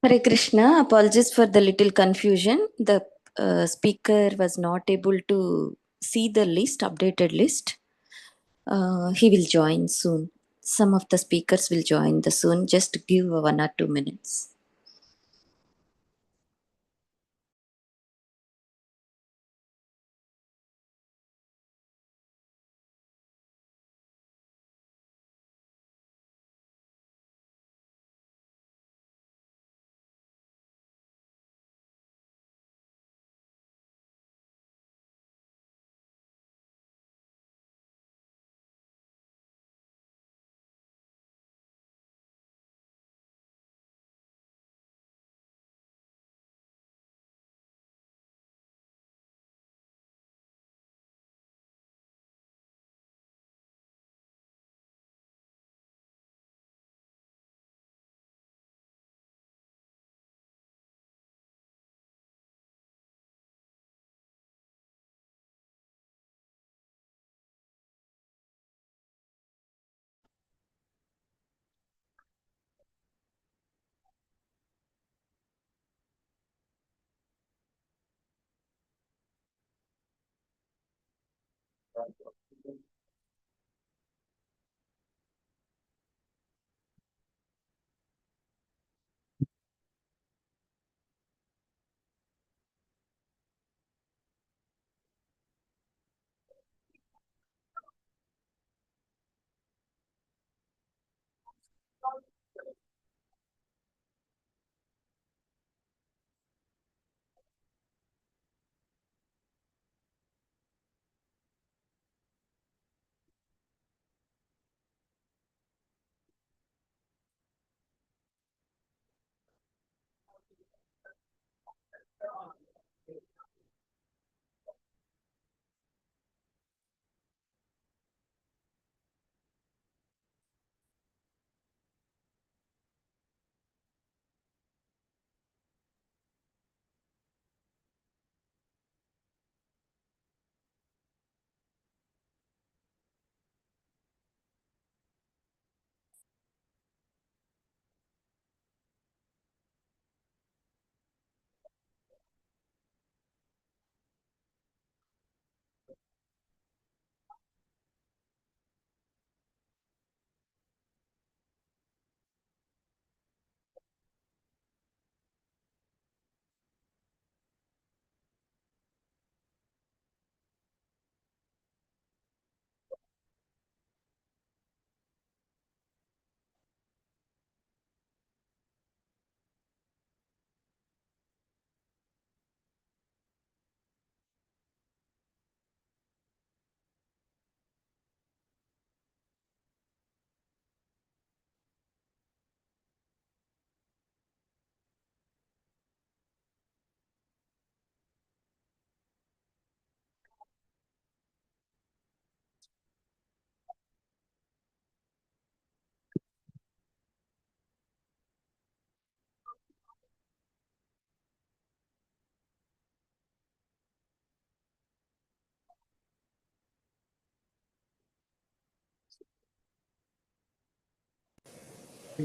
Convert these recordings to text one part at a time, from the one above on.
Hare Krishna, apologies for the little confusion. The speaker was not able to see the list, updated list. He will join soon. Some of the speakers will join the soon. Just give 1 or 2 minutes.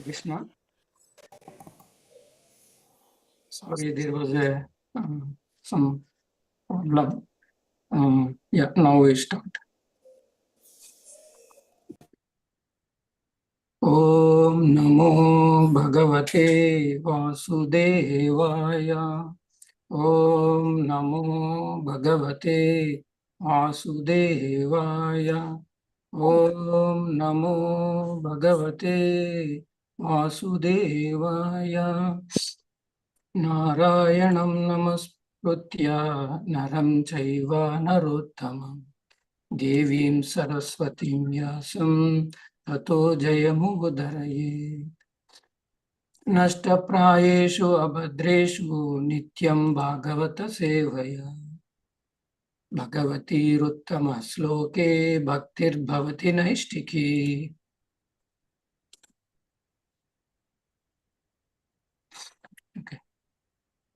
Krishna. Sorry, there was a some problem. Yeah, now we start. Om Namo Bhagavate Vasudevaya. Om Namo Bhagavate Vasudevaya. Om Namo Bhagavate Vasudevaya. Narayanam Namaskritya Naram Chaiva Narottamam Devim Saraswatim Vyasam Tato Jayamudaraye Nashtaprayeshu Abhadreshu Nityam Bhagavata Sevaya Bhagavati Ruttama Sloke Bhaktir Bhavati Naistiki. Okay.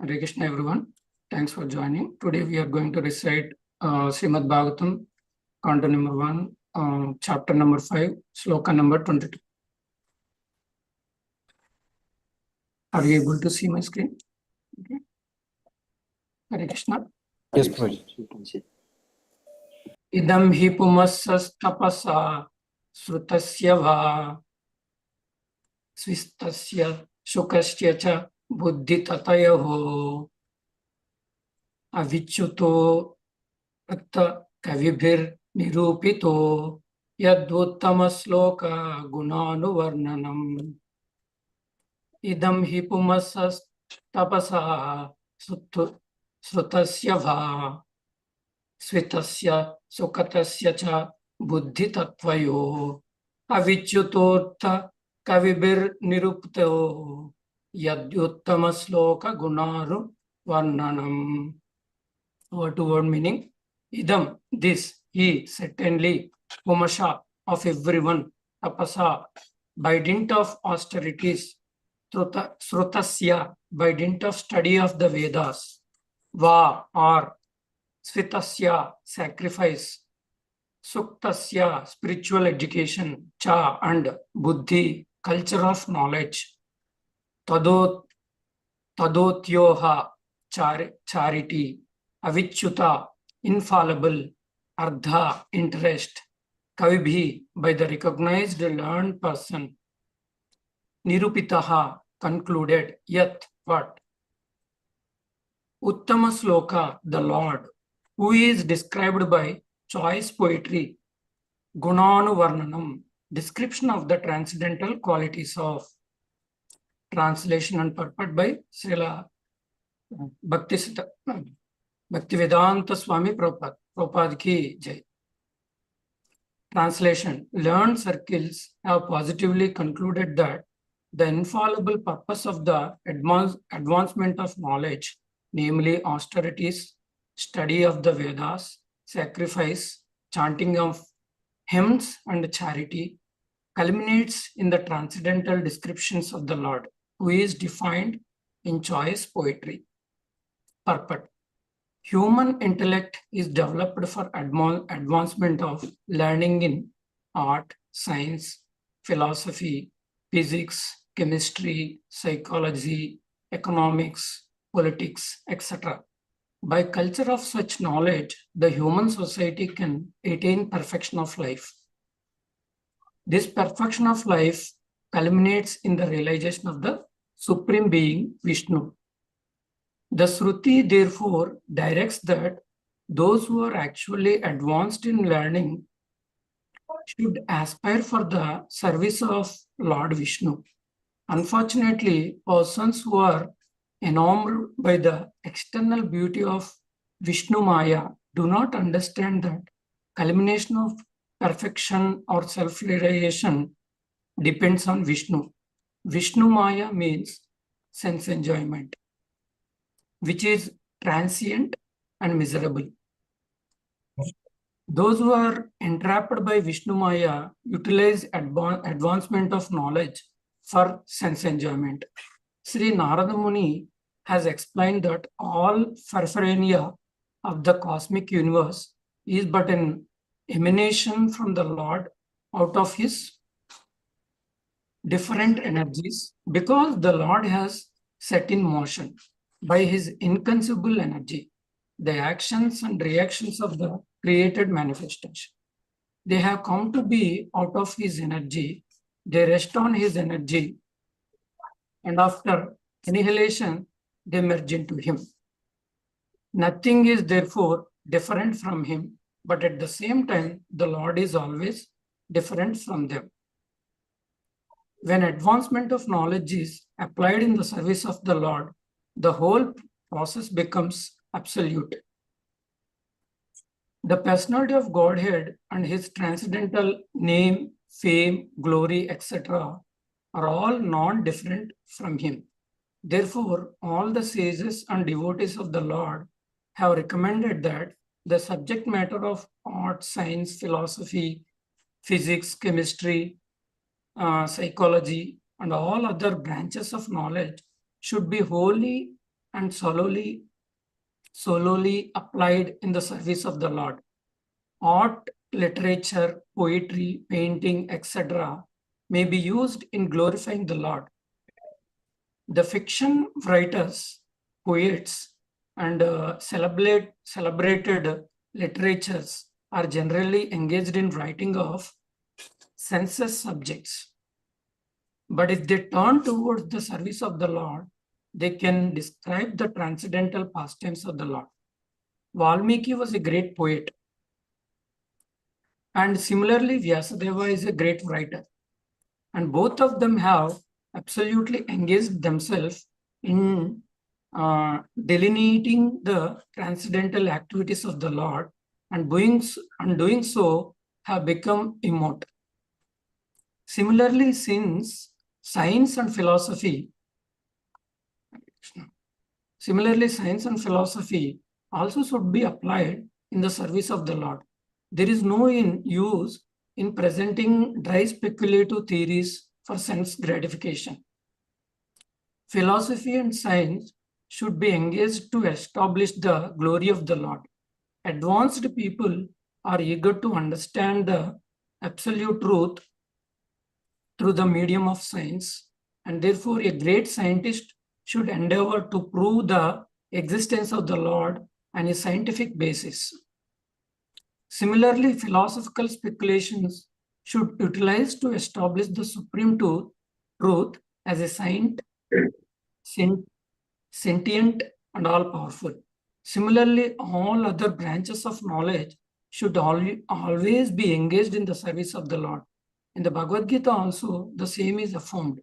Hare Krishna, everyone. Thanks for joining. Today we are going to recite Srimad Bhagavatam, Canto number 1, chapter number 5, sloka number 22. Are you able to see my screen? Okay. Hare Krishna. Yes, Prabhuji, you can see. Idam hi pumassastapasa srutasya va svistasya shukasya cha buddhi tatayaho avichyuto atta kavibhir nirupito yadvuttama sloka gunanuvarnanam idam hi pumassastapasa srutasya va svitasya sukatasya cha buddhi tattvayo avichyutortha kavibir nirupto yadyuttama sloka gunaru varnanam. Word to word meaning: idam, this, he, certainly, pumasha, of everyone, tapasa, by dint of austerities, srutasya, by dint of study of the Vedas, va, or svitasya, sacrifice, suktasya, spiritual education, cha, and buddhi, culture of knowledge, tadotyoha, charity, avichyuta, infallible, ardha, interest, kavibhi, by the recognized learned person, nirupitaha, concluded, yat, what, uttama sloka, the Lord, who is described by choice poetry, Gunanu Varnanam, description of the transcendental qualities of. Translation and purport by Srila Bhaktivedanta Swami Prabhupada. Prabhupada ki jai. Translation: learned circles have positively concluded that the infallible purpose of the advancement of knowledge, namely austerities, study of the Vedas, sacrifice, chanting of hymns, and charity, culminates in the transcendental descriptions of the Lord, who is defined in choice poetry. Purport: human intellect is developed for advancement of learning in art, science, philosophy, physics, chemistry, psychology, economics, politics, etc. By culture of such knowledge, the human society can attain perfection of life. This perfection of life culminates in the realization of the Supreme Being, Vishnu. The Shruti, therefore, directs that those who are actually advanced in learning should aspire for the service of Lord Vishnu. Unfortunately, persons who are enamored by the external beauty of Vishnu Maya do not understand that culmination of perfection or self-realization depends on Vishnu. Vishnu Maya means sense enjoyment, which is transient and miserable. Those who are entrapped by Vishnu Maya utilize advancement of knowledge for sense enjoyment. Sri Narada Muni has explained that all paraphernalia of the cosmic universe is but an emanation from the Lord out of his different energies, because the Lord has set in motion by his inconceivable energy the actions and reactions of the created manifestation. They have come to be out of his energy, they rest on his energy, and after annihilation, they merge into him. Nothing is therefore different from him, but at the same time, the Lord is always different from them. When advancement of knowledge is applied in the service of the Lord, the whole process becomes absolute. The personality of Godhead and his transcendental name, fame, glory, etc. are all non-different from him. Therefore, all the sages and devotees of the Lord have recommended that the subject matter of art, science, philosophy, physics, chemistry, psychology, and all other branches of knowledge should be wholly and solely applied in the service of the Lord. Art, literature, poetry, painting, etc. may be used in glorifying the Lord. The fiction writers, poets, and celebrated literatures are generally engaged in writing of senseless subjects. But if they turn towards the service of the Lord, they can describe the transcendental pastimes of the Lord. Valmiki was a great poet. And similarly, Vyasadeva is a great writer. And both of them have absolutely engaged themselves in delineating the transcendental activities of the Lord, and doing so have become immortal. Similarly, since science and philosophy also should be applied in the service of the Lord. There is no use in presenting dry speculative theories for sense gratification. Philosophy and science should be engaged to establish the glory of the Lord. Advanced people are eager to understand the absolute truth through the medium of science, and therefore a great scientist should endeavor to prove the existence of the Lord on a scientific basis. Similarly, philosophical speculations should utilize to establish the supreme truth as a sentient and all-powerful. Similarly, all other branches of knowledge should always be engaged in the service of the Lord. In the Bhagavad Gita also, the same is affirmed.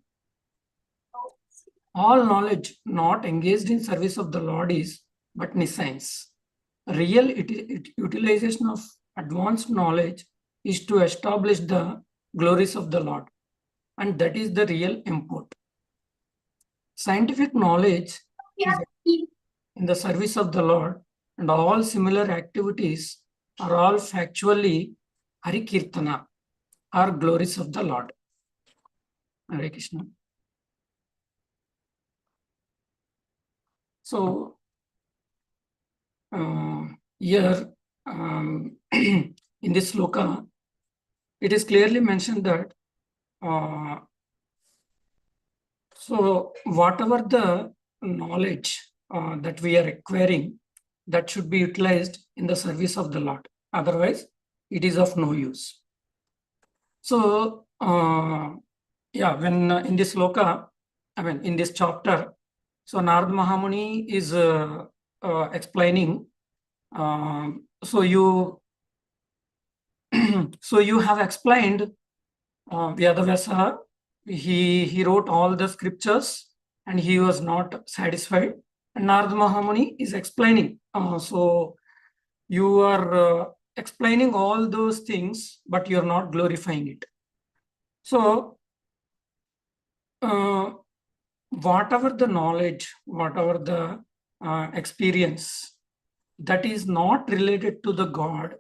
All knowledge not engaged in service of the Lord is but nescience. Real utilization of advanced knowledge is to establish the glories of the Lord, and that is the real import. Scientific knowledge is in the service of the Lord, and all similar activities are all factually Hari Kirtana, are glories of the Lord. Hare Krishna. So, here in this sloka, it is clearly mentioned that so whatever the knowledge that we are acquiring, that should be utilized in the service of the Lord. Otherwise, it is of no use. So, yeah, when in this sloka, in this chapter, so Narad Mahamuni is explaining. So you have explained Vyadavasa. He wrote all the scriptures and he was not satisfied. And Narad Mahamuni is explaining. So you are explaining all those things, but you're not glorifying it. So whatever the knowledge, whatever the experience that is not related to the God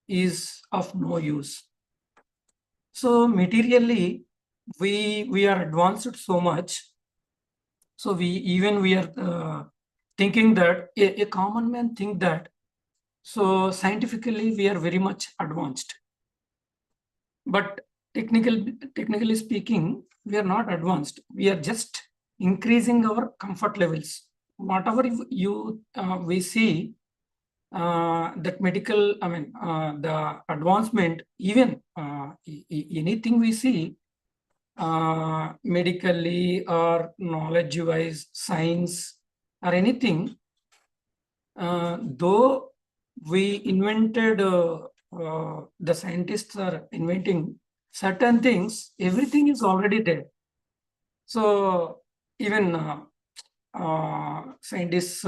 is of no use. So materially, we are advanced so much. So we are thinking that a common man think that. So scientifically, we are very much advanced. But technically speaking, we are not advanced. We are just increasing our comfort levels. Whatever we see that medical, the advancement, even anything we see medically or knowledge-wise, science or anything, though we invented, the scientists are inventing certain things, everything is already there. So even scientists,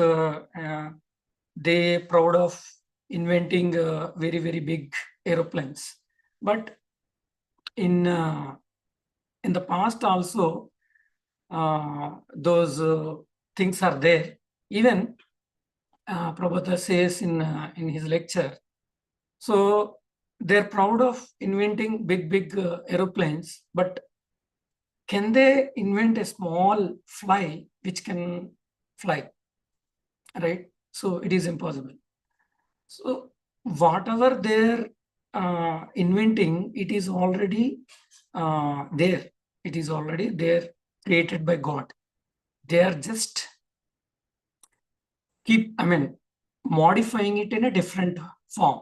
they proud of inventing very, very big aeroplanes. But in the past also, those things are there. Even Prabhupada says in his lecture, so they're proud of inventing big aeroplanes, but can they invent a small fly which can fly, right? So it is impossible. So whatever they're inventing, it is already there. It is already there, created by God. they are just modifying it in a different form.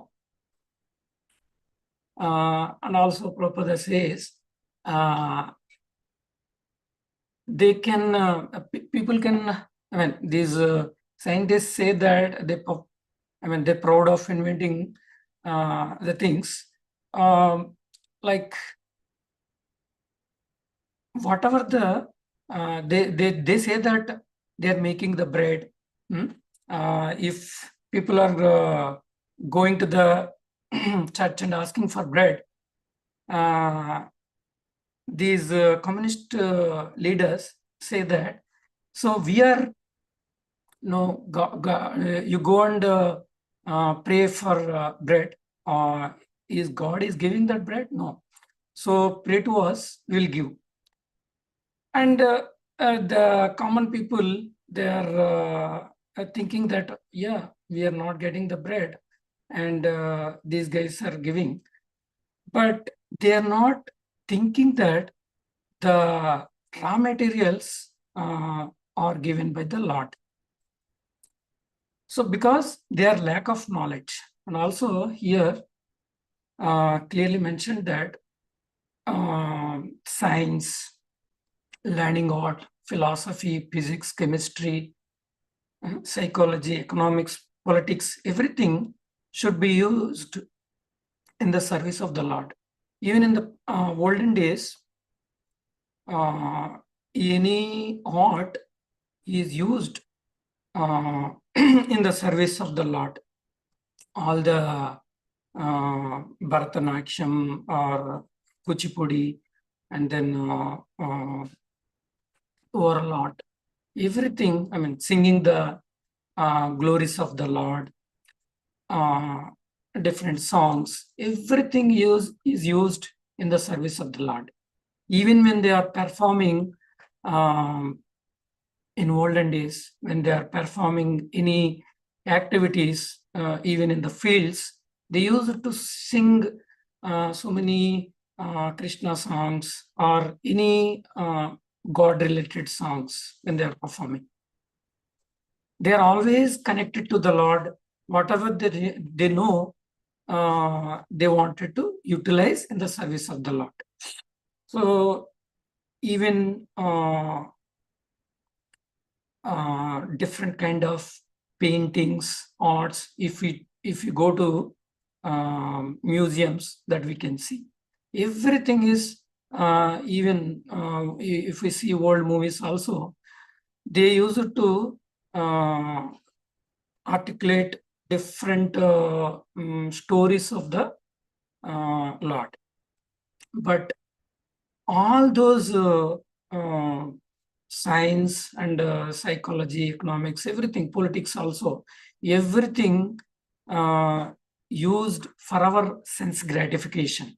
And also Prabhupada says, they can, people can, these scientists say that they're proud of inventing the things. Like whatever they say that they're making the bread. If people are going to the church and asking for bread, these communist leaders say that, so we are, no, you go and pray for bread. Is God is giving that bread? No. So pray to us, we'll give. And the common people, they are thinking that, yeah, we are not getting the bread, and these guys are giving. But they are not thinking that the raw materials are given by the Lord. So because their lack of knowledge, and also here clearly mentioned that science, learning art, philosophy, physics, chemistry, psychology, economics, politics, everything should be used in the service of the Lord. Even in the olden days, any art is used in the service of the Lord. All the Bharatanatyam or Kuchipudi, and then oral art, everything, singing the glories of the Lord, different songs, everything is used in the service of the Lord. Even when they are performing in olden days, when they are performing any activities, even in the fields, they used to sing so many Krishna songs or any God-related songs when they are performing. They are always connected to the Lord. Whatever they know, they wanted to utilize in the service of the Lord. So even different kind of paintings, arts, if you go to museums, that we can see, everything is even if we see old movies also, they used to articulate different stories of the Lord. But all those science and psychology, economics, everything, politics also, everything used for our sense gratification.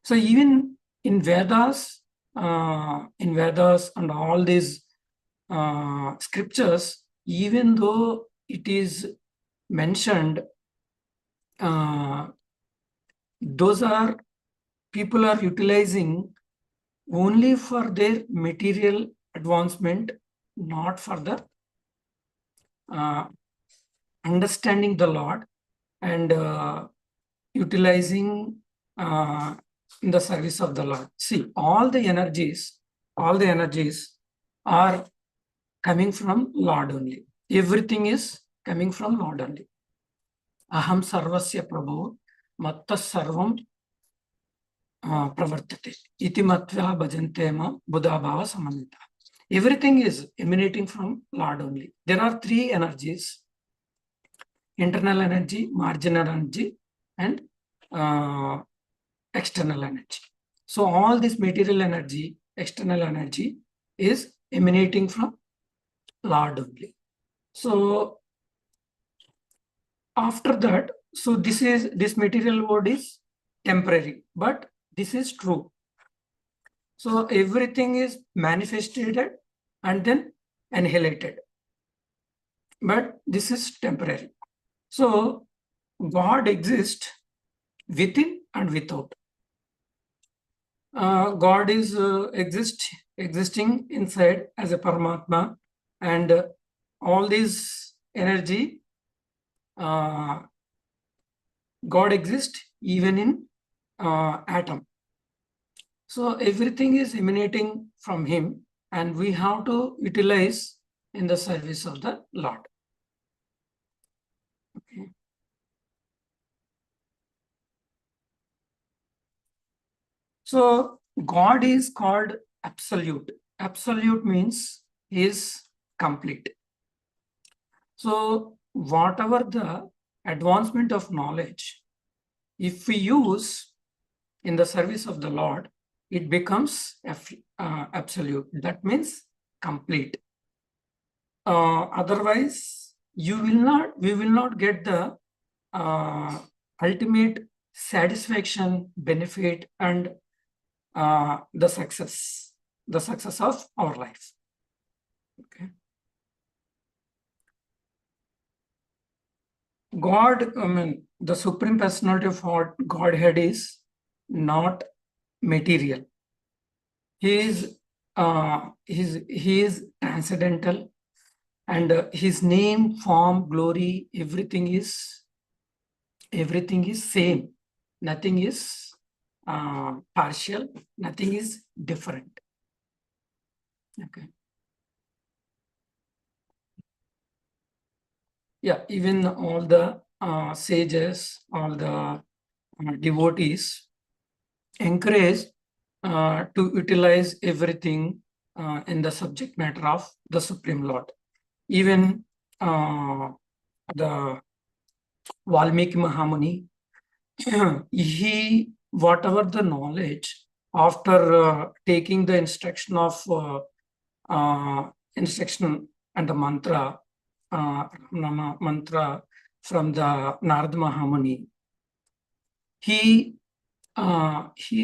So even in Vedas and all these scriptures, even though it is mentioned, those are people are utilizing only for their material advancement, not for the understanding the Lord and utilizing in the service of the Lord. See, all the energies are coming from Lord only. Everything is coming from Lord only. Aham sarvasya prabhu matta sarvam pravartate iti matva bhajante ma buddha bhava samannita. Everything is emanating from Lord only. There are three energies: internal energy, marginal energy, and external energy. So all this material energy, external energy, is emanating from Lord only. So after that, so this material world is temporary, but this is true. So everything is manifested and then annihilated, but this is temporary. So God exists within and without. God is exists existing inside as a Paramatma, and all this energy, God exists even in atom. So everything is emanating from him, and we have to utilize in the service of the Lord. Okay. So God is called absolute. Absolute means he is complete. So whatever the advancement of knowledge, if we use in the service of the Lord, it becomes absolute. That means complete. Otherwise, we will not get the ultimate satisfaction, benefit, and the success of our life. Okay. God, the Supreme Personality of Godhead is not material. He is transcendental, and his name, form, glory, everything is same. Nothing is partial. Nothing is different. Okay. Yeah, even all the sages, all the devotees encourage to utilize everything in the subject matter of the Supreme Lord. Even the Valmiki Mahamuni, he, whatever the knowledge, after taking the instruction of instruction and the mantra, mantra from the Narada Mahamuni, he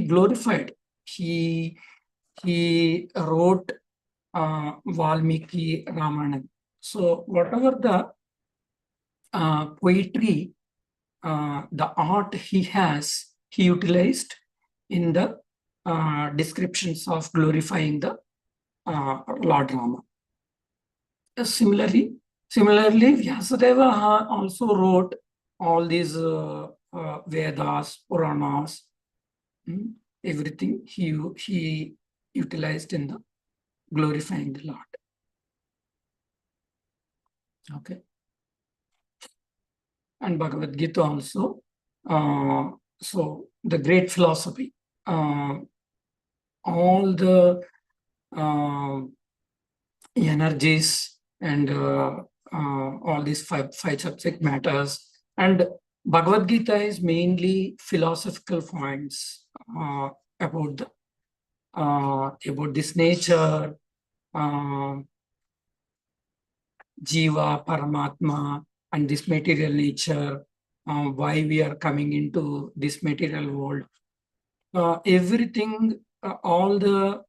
glorified. He wrote Valmiki Ramayana. So whatever the poetry, the art he has, he utilized in the descriptions of glorifying the Lord Rama. Similarly, Vyasadeva also wrote all these Vedas, Puranas, everything he utilized in the glorifying the Lord. Okay. And Bhagavad Gita also. So the great philosophy, all the energies and all these five subject matters, and Bhagavad Gita is mainly philosophical points about this nature, Jiva, Paramatma, and this material nature, why we are coming into this material world. Everything, all the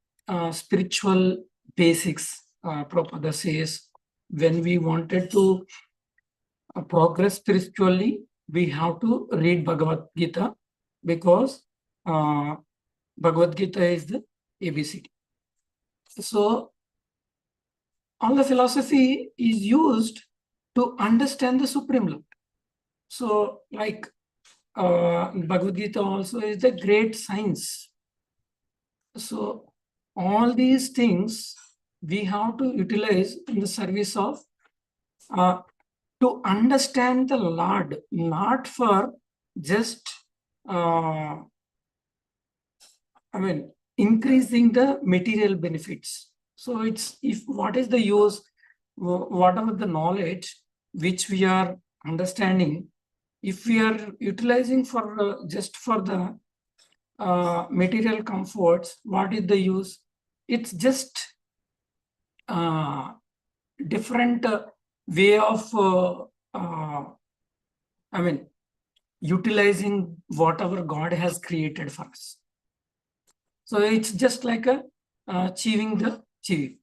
spiritual basics, Prabhupada says, when we wanted to progress spiritually, we have to read Bhagavad Gita, because Bhagavad Gita is the ABCD. So all the philosophy is used to understand the Supreme Lord. So like Bhagavad Gita also is the great science. So all these things we have to utilize in the service of to understand the Lord, not for just increasing the material benefits. So it's, if what is the use, whatever the knowledge which we are understanding, if we are utilizing for just for the material comforts, what is the use? It's just different way of utilizing whatever God has created for us. So it's just like a achieving the chivi.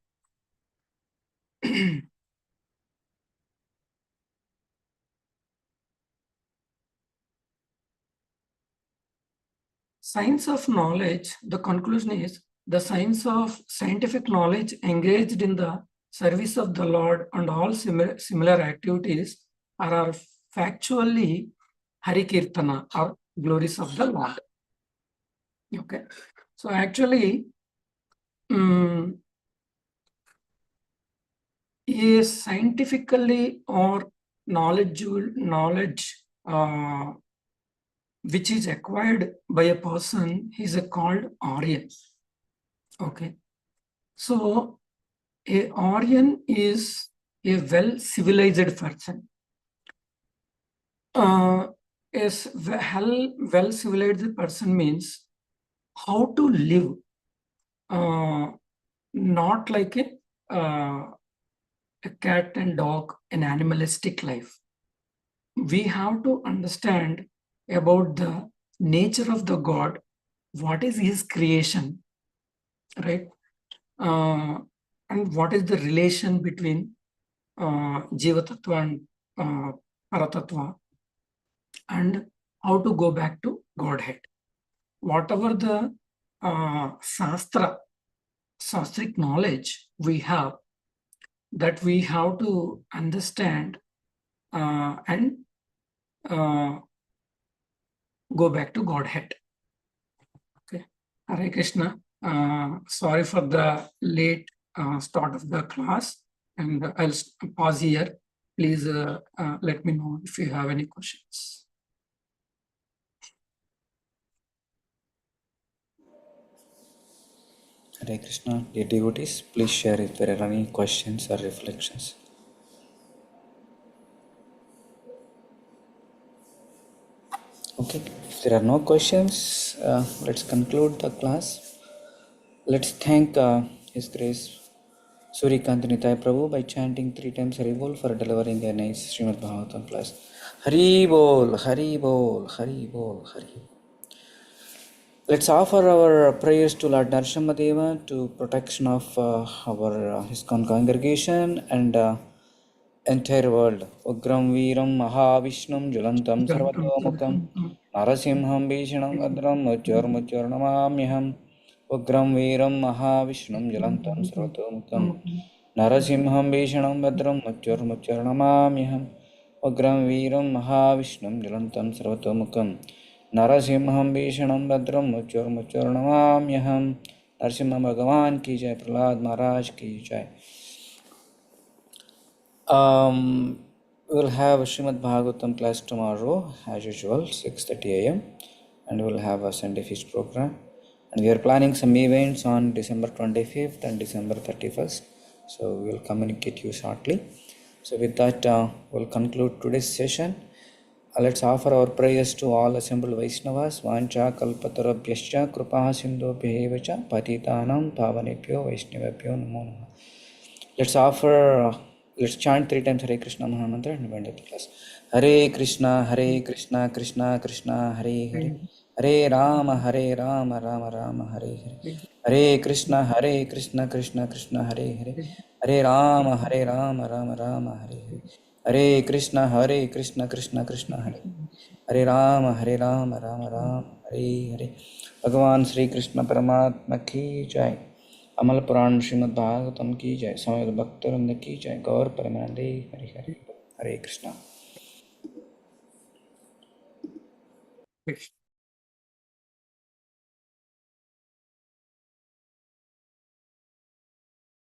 Science of knowledge, the conclusion is the science of scientific knowledge engaged in the service of the Lord and all similar activities are factually Harikirtana or glories of the Lord. Okay, so actually, is scientifically or knowledge which is acquired by a person is called Aryan. Okay, so a Aryan is a well-civilized person. A well-civilized person means how to live, not like a cat and dog, an animalistic life. We have to understand about the nature of the God, what is his creation, right? And what is the relation between Jiva Tattva and Paratattva, and how to go back to Godhead. Whatever the Sastric knowledge we have, that we have to understand and go back to Godhead. Okay, Hare Krishna. Sorry for the late start of the class, and I'll pause here. Please let me know if you have any questions. Hare Krishna, dear devotees, please share if there are any questions or reflections. Okay, if there are no questions, let's conclude the class. Let's thank His Grace Surya Kanti Nitai Prabhu by chanting 3 times Hari Bol for delivering a nice Srimad Bhagavatam class. Hari Bol, Hari Bol, Hari Bol, Hari Bol. Let's offer our prayers to Lord Narasimha to protection of our ISKCON congregation and entire world. Ugram Veeram Mahavishnam Julantam Sarvatomukam Narasimham Vishnam Adram Mutyarnamamyaham. Ugram Veeram Mahavishnam Julantam Sarvatomukam Narasimham Vishnam Adram Mutyarnamamyaham. Ugram Veeram Mahavishnam Julantam Sarvatomukam Narasimham Vishnam Badram Mutyarnamamyaham. Narasimha Bhagavan ki jai, Prahlad Maharaj ki jai. We'll have a Srimad Bhagavatam class tomorrow, as usual, 6:30 a.m. and we'll have a Sunday feast program. And we are planning some events on December 25th and December 31st. So we'll communicate you shortly. So with that, we'll conclude today's session. Let's offer our prayers to all assembled Vaishnavas. Vancha kalpatarabhyascha krupa sindhobhyevacha patitanam pavanebhyo Vaishnavabhyo namo namaha. Let's chant 3 times Hare Krishna Mahamantra and end the class. Hare Krishna, Krishna Krishna, Hare Hare. Hare Rama, Rama Rama, Hare Hare. Hare Krishna, Krishna Krishna, Hare Hare. Hare Rama, Rama Rama, Hare Hare. Hare Krishna, Krishna Krishna, Hare Hare Rama, Rama Rama, Hare Hare. Bhagavan Sri Krishna Paramatma ki jai. अमल पुराण श्रीमद् भागवतम की जय, समवेत भक्तवृंद की जय, गौर परमानंदे हरि हरि। हरे कृष्णा।